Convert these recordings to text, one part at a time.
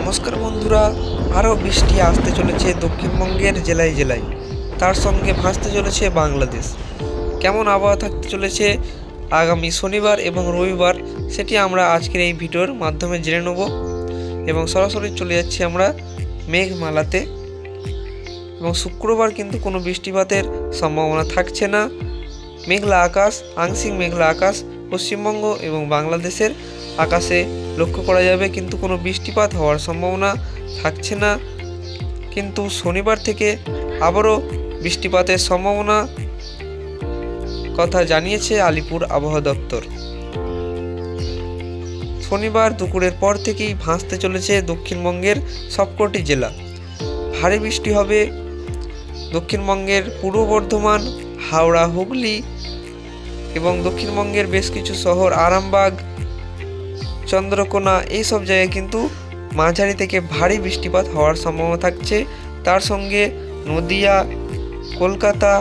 নমস্কার বন্ধুরা, আরও বৃষ্টি আসতে চলেছে দক্ষিণবঙ্গের জেলায় জেলায়, তার সঙ্গে ভাসতে চলেছে বাংলাদেশ। কেমন আবহাওয়া থাকতে চলেছে আগামী শনিবার এবং রবিবার, সেটি আমরা আজকের এই ভিডিওর মাধ্যমে জেনে নেব। এবং সরাসরি চলে যাচ্ছি আমরা মেঘমালাতে। এবং শুক্রবার কিন্তু কোনো বৃষ্টিপাতের সম্ভাবনা থাকছে না। মেঘলা আকাশ, আংশিক মেঘলা আকাশ পশ্চিমবঙ্গ এবং বাংলাদেশের আকাশে লক্ষ্য করা যাবে, কিন্তু কোনো বৃষ্টিপাত হওয়ার সম্ভাবনা থাকছে না। কিন্তু শনিবার থেকে আবারও বৃষ্টিপাতের সম্ভাবনা কথা জানিয়েছে আলিপুর আবহাওয়া দপ্তর। শনিবার দুপুরের পর থেকেই ভাসতে চলেছে দক্ষিণবঙ্গের সবকটি জেলা। ভারী বৃষ্টি হবে দক্ষিণবঙ্গের পূর্ব বর্ধমান, হাওড়া, হুগলি এবং দক্ষিণবঙ্গের বেশ কিছু শহর আরামবাগ, চন্দ্রকোনা, এইসব জায়গায় কিন্তু মাঝারি থেকে ভারী বৃষ্টিপাত হওয়ার সম্ভাবনা থাকছে। তার সঙ্গে নদিয়া, কলকাতা,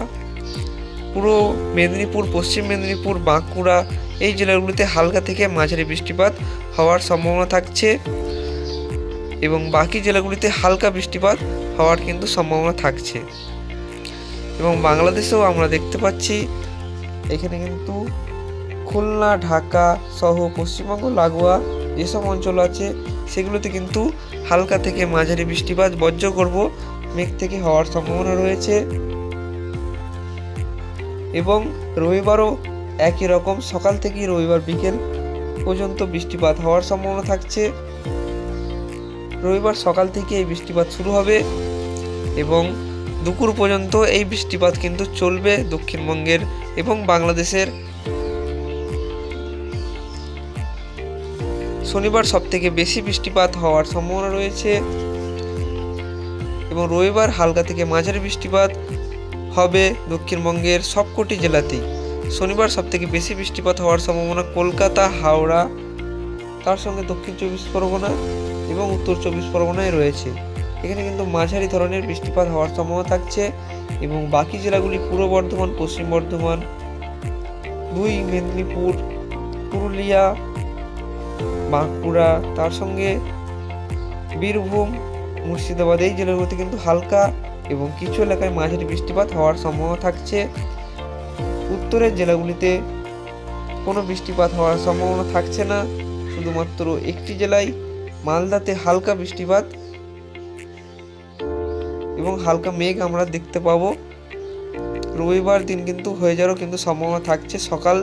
পূর্ব মেদিনীপুর, পশ্চিম মেদিনীপুর, বাঁকুড়া, এই জেলাগুলিতে হালকা থেকে মাঝারি বৃষ্টিপাত হওয়ার সম্ভাবনা থাকছে এবং বাকি জেলাগুলিতে হালকা বৃষ্টিপাত হওয়ার কিন্তু সম্ভাবনা থাকছে। এবং বাংলাদেশেও আমরা দেখতে পাচ্ছি এখানে কিন্তু খুলনা, ঢাকা সহ পশ্চিমবঙ্গ লাগোয়া যেসব অঞ্চল আছে সেগুলোতে কিন্তু হালকা থেকে মাঝারি বৃষ্টিপাত বজ্রগর্ভ মেঘ থেকে হওয়ার সম্ভাবনা রয়েছে। এবং রবিবারও একই রকম, সকাল থেকেই রবিবার বিকেল পর্যন্ত বৃষ্টিপাত হওয়ার সম্ভাবনা থাকছে। রবিবার সকাল থেকে এই বৃষ্টিপাত শুরু হবে এবং দুপুর পর্যন্ত এই বৃষ্টিপাত কিন্তু চলবে দক্ষিণবঙ্গের এবং বাংলাদেশের। শনিবার সবথেকে বেশি বৃষ্টিপাত হওয়ার সম্ভাবনা রয়েছে এবং রবিবার হালকা থেকে মাঝারি বৃষ্টিপাত হবে দক্ষিণবঙ্গের সবকটি জেলাতেই। শনিবার সবথেকে বেশি বৃষ্টিপাত হওয়ার সম্ভাবনা কলকাতা, হাওড়া, তার সঙ্গে দক্ষিণ চব্বিশ পরগনা এবং উত্তর চব্বিশ পরগনায় রয়েছে। এখানে কিন্তু মাঝারি ধরনের বৃষ্টিপাত হওয়ার সম্ভাবনা থাকছে এবং বাকি জেলাগুলি পূর্ব বর্ধমান, পশ্চিম বর্ধমান, দুই মেদিনীপুর, পুরুলিয়া, বাঁকুড়া, তার সঙ্গে বীরভূম, মুর্শিদাবাদ, এই জেলাগুলিতে কিন্তু হালকা এবং কিছু এলাকায় মাঝারি বৃষ্টিপাত হওয়ার সম্ভাবনা থাকছে। উত্তরের জেলাগুলিতে কোনো বৃষ্টিপাত হওয়ার সম্ভাবনা থাকছে না, শুধুমাত্র একটি জেলায় মালদাতে হালকা বৃষ্টিপাত এবং হালকা মেঘ আমরা দেখতে পাবো। রবিবার দিন কিন্তু হয়ে যাওয়ারও কিন্তু সম্ভাবনা থাকছে সকাল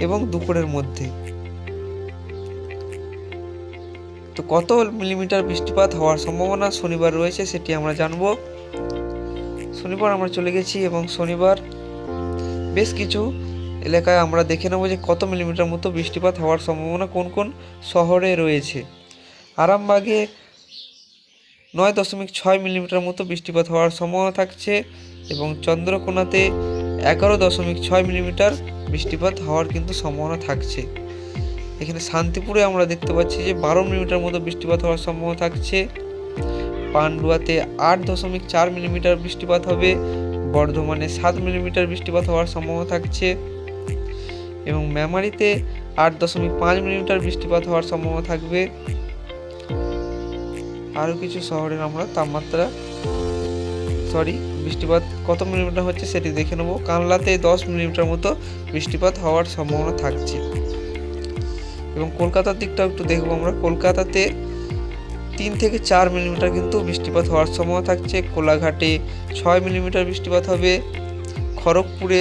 এবং দুপুরের মধ্যে। তো কত মিলিমিটার বৃষ্টিপাত হওয়ার সম্ভাবনা শনিবার রয়েছে সেটি আমরা জানবো। শনিবার আমরা চলে গেছি এবং শনিবার বেশ কিছু এলাকায় আমরা দেখে নেব যে কত মিলিমিটার মতো বৃষ্টিপাত হওয়ার সম্ভাবনা কোন কোন শহরে রয়েছে। আরামবাগে 9.6 মিলিমিটার মতো বৃষ্টিপাত হওয়ার সম্ভাবনা থাকছে এবং চন্দ্রকোনাতে 11.6 মিলিমিটার বৃষ্টিপাত হওয়ার কিন্তু সম্ভাবনা থাকছে। এখানে শান্তিপুরে আমরা দেখতে পাচ্ছি যে 12 মিলিমিটার মতো বৃষ্টিপাত হওয়ার সম্ভাবনা থাকছে। পান্ডুয়াতে 8.4 মিলিমিটার বৃষ্টিপাত হবে। বর্ধমানে 7 মিলিমিটার বৃষ্টিপাত হওয়ার সম্ভাবনা থাকছে এবং মেমারিতে 8.5 মিলিমিটার বৃষ্টিপাত হওয়ার সম্ভাবনা থাকবে। আরও কিছু শহরের আমরা বৃষ্টিপাত কত মিলিমিটার হচ্ছে সেটি দেখে নেব। কানলাতে 10 মিলিমিটার মতো বৃষ্টিপাত হওয়ার সম্ভাবনা থাকছে এবং কলকাতার দিকটাও একটু দেখবো আমরা। কলকাতাতে 3 থেকে 4 মিলিমিটার কিন্তু বৃষ্টিপাত হওয়ার সম্ভাবনা থাকছে। কোলাঘাটে 6 মিলিমিটার বৃষ্টিপাত হবে। খড়গপুরে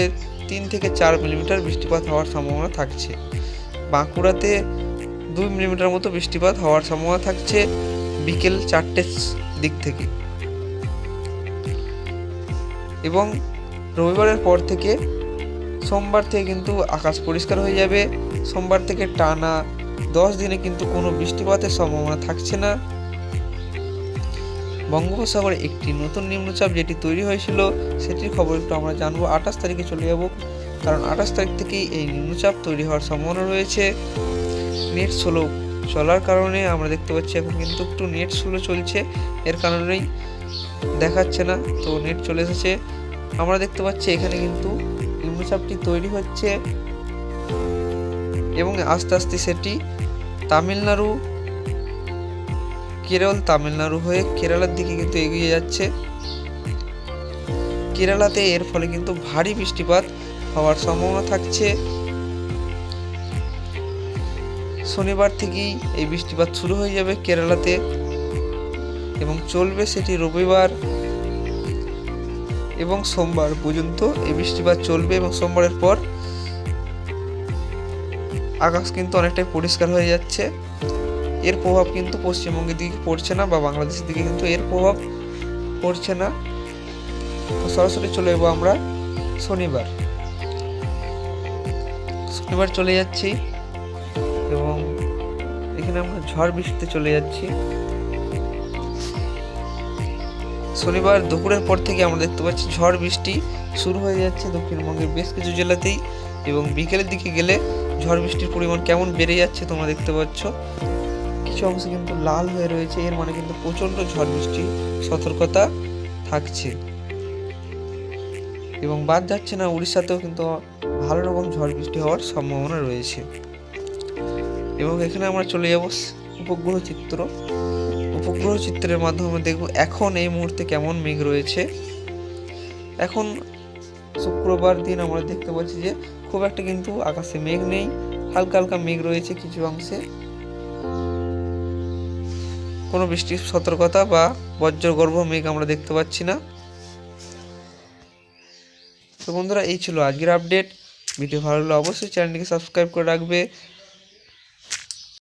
3 থেকে 4 মিলিমিটার বৃষ্টিপাত হওয়ার সম্ভাবনা থাকছে। বাঁকুড়াতে 2 মিলিমিটার মতো বৃষ্টিপাত হওয়ার সম্ভাবনা থাকছে বিকেল 4টের দিক থেকে। এবং রবিবারের পর থেকে সোমবার থেকে কিন্তু আকাশ পরিষ্কার হয়ে যাবে। সোমবার থেকে টানা 10 দিনে কিন্তু কোনো বৃষ্টিপাতের সম্ভাবনা থাকছে না। বঙ্গোপসাগরে একটি নতুন নিম্নচাপ যেটি তৈরি হয়েছিল সেটির খবর একটু আমরা জানবো। 28 তারিখে চলে যাব, কারণ 28 তারিখ থেকেই এই নিম্নচাপ তৈরি হওয়ার সম্ভাবনা রয়েছে। নেট স্লো চলার কারণে আমরা দেখতে পাচ্ছি এখন কিন্তু একটু নেট স্লো চলছে, এর কারণেই দেখাচ্ছে না। তো নেট চলে এসেছে, আমরা দেখতে পাচ্ছি এখানে কিন্তু নিম্নচাপটি তৈরি হচ্ছে এবং আস্তে আস্তে সেটি তামিলনাড়ু কেরল তামিলনাড়ু হয়ে কেরালার দিকে কিন্তু এগিয়ে যাচ্ছে। কেরালাতে এর ফলে কিন্তু ভারী বৃষ্টিপাত হওয়ার সম্ভাবনা থাকছে। শনিবার থেকেই এই বৃষ্টিপাত শুরু হয়ে যাবে কেরালাতে এবং চলবে সেটি রবিবার এবং সোমবার পর্যন্ত এই বৃষ্টিপাত চলবে এবং সোমবারের পর আকাশ কিন্তু অনেকটাই পরিষ্কার হয়ে যাচ্ছে। এর প্রভাব কিন্তু পশ্চিমবঙ্গের দিকে পড়ছে না বা বাংলাদেশের দিকে কিন্তু এর প্রভাব পড়ছে না। সরাসরি চলে যাবো আমরা শনিবার চলে যাচ্ছি এবং এখানে আমরা ঝড় বৃষ্টিতে চলে যাচ্ছি। শনিবার দুপুরের পর থেকে আমরা দেখতে পাচ্ছি ঝড় বৃষ্টি শুরু হয়ে যাচ্ছে দক্ষিণবঙ্গের বেশ কিছু জেলাতেই এবং বিকেলের দিকে গেলে ঝড় বৃষ্টির পরিমাণ কেমন বেড়ে যাচ্ছে তোমরা দেখতে পাচ্ছ। কিছু অংশে কিন্তু লাল হয়ে রয়েছে, এর মানে কিন্তু প্রচণ্ড ঝড় বৃষ্টির সতর্কতা থাকছে এবং বাদ যাচ্ছে না উড়িষ্যাতেও কিন্তু ভালো রকম ঝড় বৃষ্টি হওয়ার সম্ভাবনা রয়েছে। এবং এখানে আমরা চলে যাব উপগ্রহ চিত্রের মাধ্যমে দেখব এখন এই মুহূর্তে কেমন মেঘ রয়েছে। এখন শুক্রবার দিন আমরা দেখতে পাচ্ছি যে খুব একটা কিন্তু আকাশে মেঘ নেই, হালকা হালকা মেঘ রয়েছে কিছু অংশে। কোনো বৃষ্টির সতর্কতা বা বজ্রগর্ভ মেঘ আমরা দেখতে পাচ্ছি না। তো বন্ধুরা, এই ছিল আজকের আপডেট। ভিডিও ভালো লাগলে অবশ্যই চ্যানেলটিকে সাবস্ক্রাইব করে রাখবে।